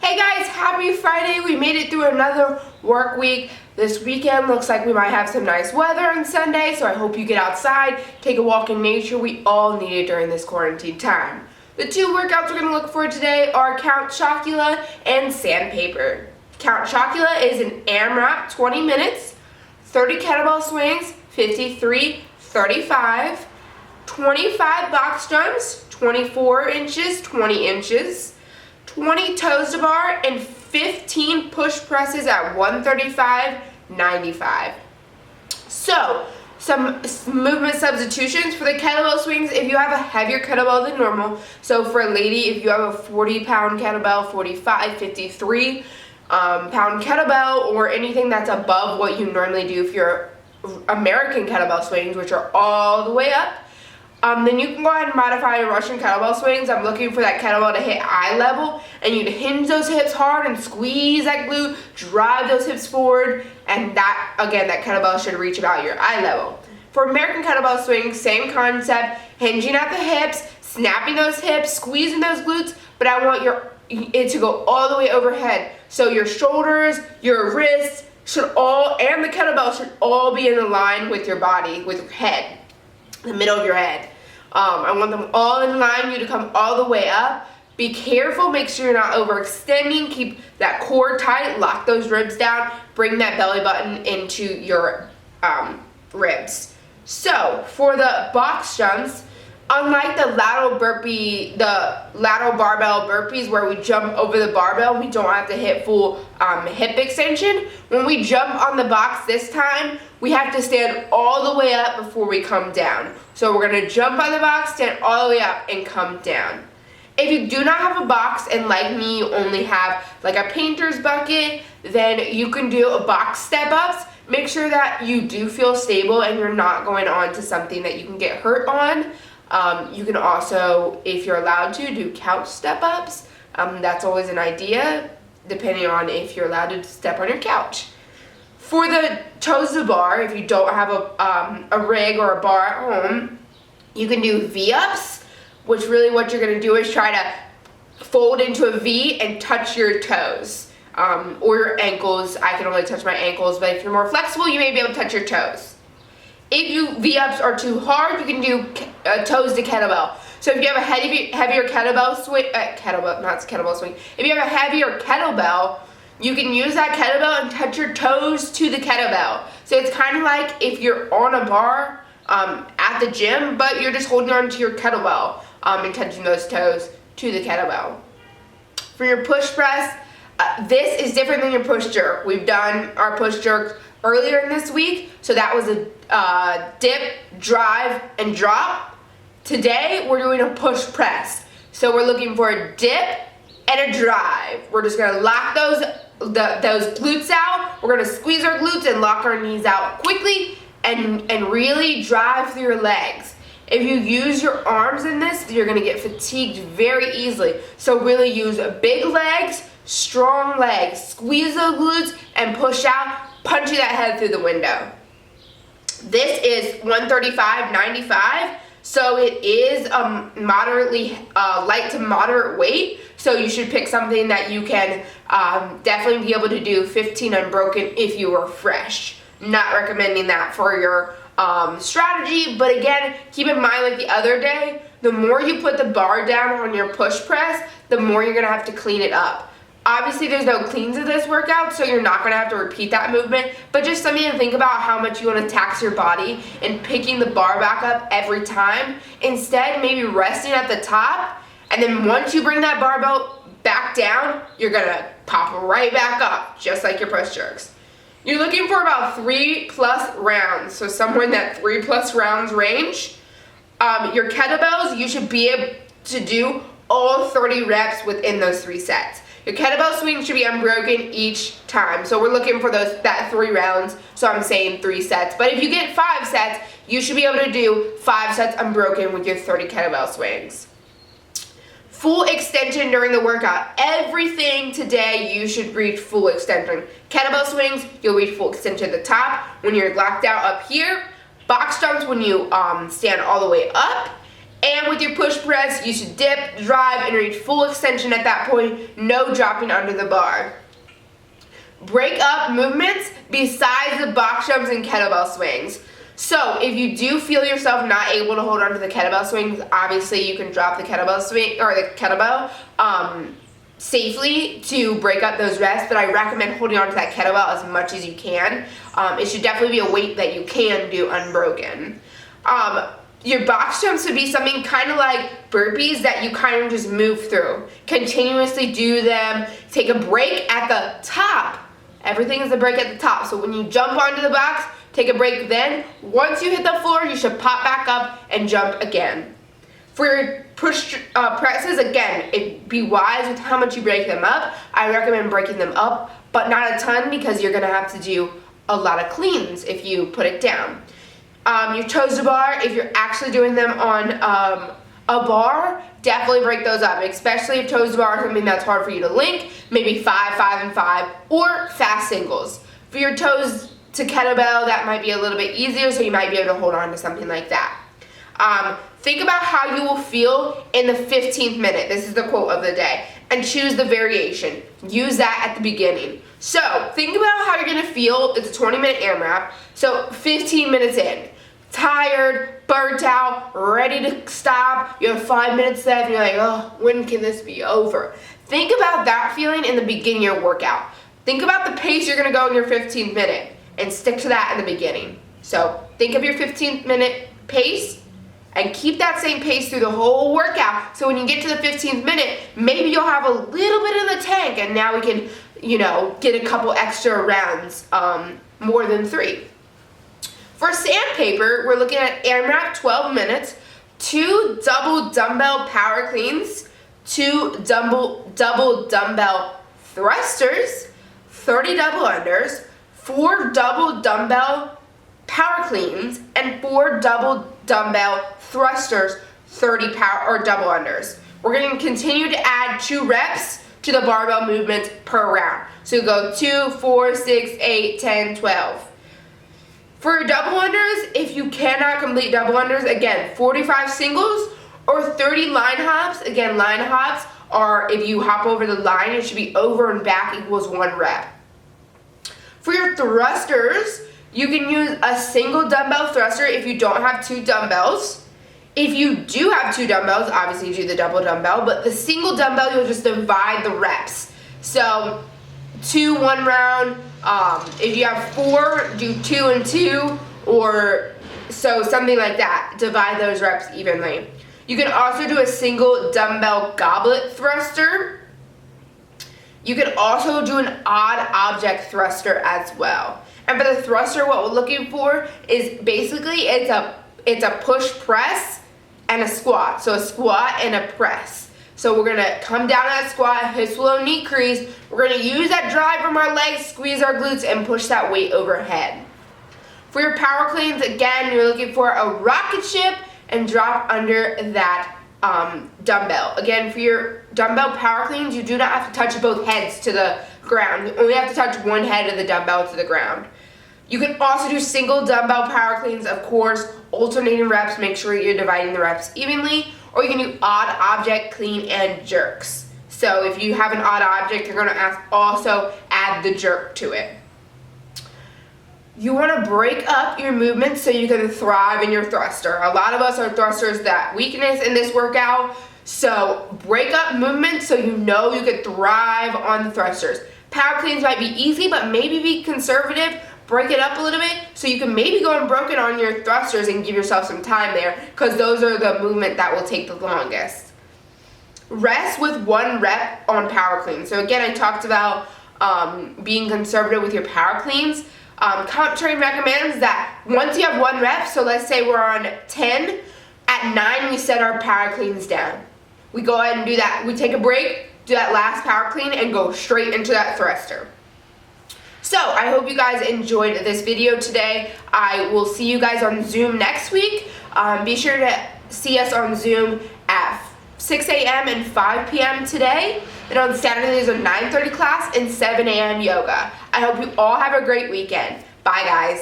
Hey guys, happy Friday. We made it through another work week. This weekend looks like we might have some nice weather on Sunday, so I hope you get outside, take a walk in nature. We all need it during this quarantine time. The two workouts we're going to look for today are Count Chalkula and Sandpaper. Count Chalkula is an AMRAP 20 minutes, 30 kettlebell swings, 53, 35, 25 box jumps, 24 inches, 20 inches, 20 toes to bar, and 15 push presses at 135/95. So, some movement substitutions for the kettlebell swings. If you have a heavier kettlebell than normal, so for a lady, if you have a 40-pound kettlebell, 45, 53 pound kettlebell, or anything that's above what you normally do if you're American kettlebell swings, which are all the way up, then you can go ahead and modify your Russian kettlebell swings. I'm looking for that kettlebell to hit eye level, and you'd hinge those hips hard and squeeze that glute, drive those hips forward, and that, again, that kettlebell should reach about your eye level. For American kettlebell swings, same concept, hinging at the hips, snapping those hips, squeezing those glutes, but I want it to go all the way overhead. So your shoulders, your wrists should all, and the kettlebell should all be in line with your body, with your head, the middle of your head. I want them all in line, you to come all the way up. Be careful, make sure you're not overextending, keep that core tight, lock those ribs down, bring that belly button into your ribs. So, for the box jumps, unlike the lateral barbell burpees where we jump over the barbell, we don't have to hit full hip extension. When we jump on the box this time, we have to stand all the way up before we come down. So we're going to jump on the box, stand all the way up, and come down. If you do not have a box, and like me, you only have like a painter's bucket, then you can do a box step-ups. Make sure that you do feel stable and you're not going on to something that you can get hurt on. You can also, if you're allowed to, do couch step-ups. That's always an idea, depending on if you're allowed to step on your couch. For the toes to bar, if you don't have a rig or a bar at home, you can do V-ups, which really what you're going to do is try to fold into a V and touch your toes. Or your ankles. I can only touch my ankles, but if you're more flexible, you may be able to touch your toes. If you V-ups are too hard, you can do toes to kettlebell. So if you have a heavier kettlebell swing, if you have a heavier kettlebell, you can use that kettlebell and touch your toes to the kettlebell. So it's kind of like if you're on a bar at the gym, but you're just holding on to your kettlebell and touching those toes to the kettlebell. For your push press, this is different than your push jerk. We've done our push jerk earlier in this week, so that was a dip, drive, and drop. Today, we're doing a push press. So we're looking for a dip and a drive. We're just gonna lock those glutes out. We're gonna squeeze our glutes and lock our knees out quickly and really drive through your legs. If you use your arms in this, you're gonna get fatigued very easily. So really use big legs, strong legs, squeeze those glutes and push out, punching that head through the window. This is 135/95, so it is moderately light to moderate weight, so you should pick something that you can definitely be able to do 15 unbroken if you are fresh. Not recommending that for your strategy, but again, keep in mind, like the other day, the more you put the bar down on your push press, the more you're going to have to clean it up. Obviously, there's no cleans of this workout, so you're not going to have to repeat that movement, but just something to think about how much you want to tax your body and picking the bar back up every time. Instead, maybe resting at the top, and then once you bring that barbell back down, you're going to pop right back up, just like your push jerks. You're looking for about 3+ rounds, so somewhere in that 3+ rounds range. Your kettlebells, you should be able to do all 30 reps within those 3 sets. Your kettlebell swing should be unbroken each time. So we're looking for that 3 rounds, so I'm saying 3 sets. But if you get 5 sets, you should be able to do 5 sets unbroken with your 30 kettlebell swings. Full extension during the workout. Everything today, you should reach full extension. Kettlebell swings, you'll reach full extension at the top when you're locked out up here. Box jumps when you stand all the way up. And with your push press, you should dip, drive, and reach full extension at that point, no dropping under the bar. Break up movements besides the box jumps and kettlebell swings. So if you do feel yourself not able to hold on to the kettlebell swings, obviously you can drop the kettlebell swing or the kettlebell safely to break up those reps, but I recommend holding on to that kettlebell as much as you can. It should definitely be a weight that you can do unbroken. Your box jumps would be something kind of like burpees that you kind of just move through. Continuously do them. Take a break at the top. Everything is a break at the top. So when you jump onto the box, take a break then. Once you hit the floor, you should pop back up and jump again. For your push presses, again, be wise with how much you break them up. I recommend breaking them up, but not a ton because you're going to have to do a lot of cleans if you put it down. Your toes to bar, if you're actually doing them on a bar, definitely break those up, especially if toes to bar is something that's hard for you to link, maybe 5, 5, and 5, or fast singles. For your toes to kettlebell, that might be a little bit easier, so you might be able to hold on to something like that. Think about how you will feel in the 15th minute. This is the quote of the day. And choose the variation. Use that at the beginning. So, think about how you're going to feel. It's a 20-minute AMRAP. So, 15 minutes in. Tired, burnt out, ready to stop. You have 5 minutes left and you're like, oh, when can this be over? Think about that feeling in the beginning of your workout. Think about the pace you're going to go in your 15th minute and stick to that in the beginning. So, think of your 15th minute pace and keep that same pace through the whole workout, so when you get to the 15th minute, maybe you'll have a little bit in the tank, and now we can, get a couple extra rounds, more than 3. For Sandpaper, we're looking at AMRAP 12 minutes, 2 double dumbbell power cleans, 2 double dumbbell thrusters, 30 double unders, 4 double dumbbell power cleans, and 4 double dumbbell thrusters, 30 power or double unders. We're going to continue to add 2 reps to the barbell movements per round. So you go 2, 4, 6, 8, 10, 12. For your double unders, if you cannot complete double unders, again, 45 singles or 30 line hops. Again, line hops are if you hop over the line, it should be over and back equals 1 rep. For your thrusters, you can use a single dumbbell thruster if you don't have 2 dumbbells. If you do have 2 dumbbells, obviously you do the double dumbbell, but the single dumbbell, you'll just divide the reps. So 2 1 round, if you have 4, do 2 and 2, or so something like that. Divide those reps evenly. You can also do a single dumbbell goblet thruster. You can also do an odd object thruster as well. And for the thruster, what we're looking for is basically it's a push press and a squat. So a squat and a press. So we're gonna come down that squat, hips below knee crease. We're gonna use that drive from our legs, squeeze our glutes, and push that weight overhead. For your power cleans, again, you're looking for a rocket ship and drop under that dumbbell. Again, for your dumbbell power cleans, you do not have to touch both heads to the ground. You only have to touch one head of the dumbbell to the ground. You can also do single dumbbell power cleans, of course, alternating reps. Make sure you're dividing the reps evenly. Or you can do odd object clean and jerks. So if you have an odd object, you're going to also add the jerk to it. You want to break up your movements so you can thrive in your thruster. A lot of us are thrusters that weakness in this workout. So break up movements so you know you can thrive on the thrusters. Power cleans might be easy, but maybe be conservative. Break it up a little bit so you can maybe go unbroken on your thrusters and give yourself some time there, because those are the movement that will take the longest. Rest with 1 rep on power cleans. So again, I talked about being conservative with your power cleans. Comp Train recommends that once you have 1 rep, so let's say we're on 10, at 9 we set our power cleans down. We go ahead and do that. We take a break, do that last power clean, and go straight into that thruster. So, I hope you guys enjoyed this video today. I will see you guys on Zoom next week. Be sure to see us on Zoom at 6 a.m. and 5 p.m. today. And on Saturday, there's a 9:30 class and 7 a.m. yoga. I hope you all have a great weekend. Bye, guys.